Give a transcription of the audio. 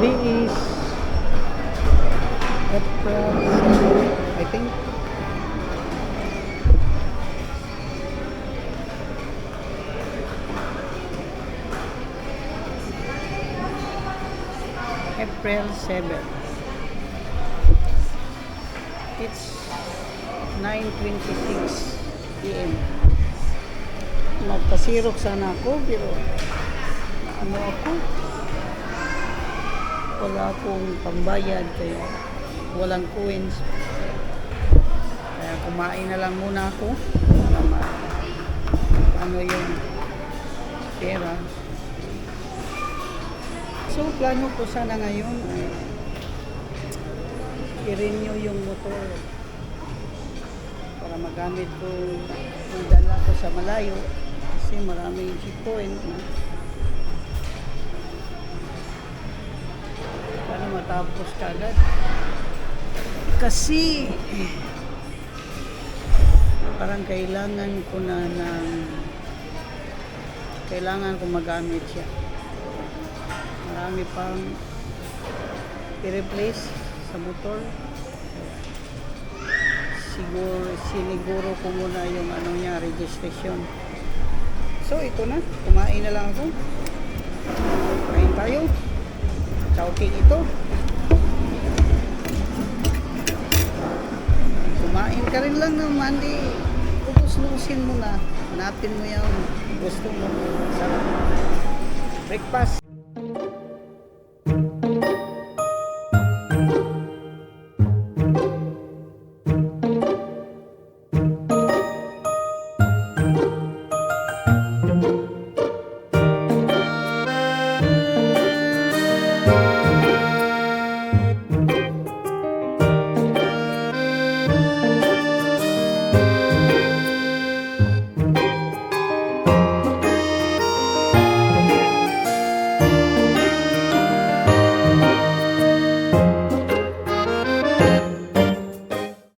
Today is April 7, I think. April 7. It's 9:26 PM. Magpasirok sana ako pero ano ako, wala akong pambayad kaya walang coins, kaya kumain na lang muna ako para ano yung pera. So plano ko sana ngayon ay i-renew yung motor para magamit ko yung dala ko sa malayo kasi maraming checkpoint na para matapos kagad kasi parang kailangan ko magamit siya. Marami pang i-replace sa motor. Siniguro ko muna yung ano niya, registration. So ito na, kumain na lang ako. Kumain tayo. Chowking ito. Kumain ka rin lang naman, di ubus-lusin mo na. Hanapin mo yung gusto mo. Sarap. Breakfast.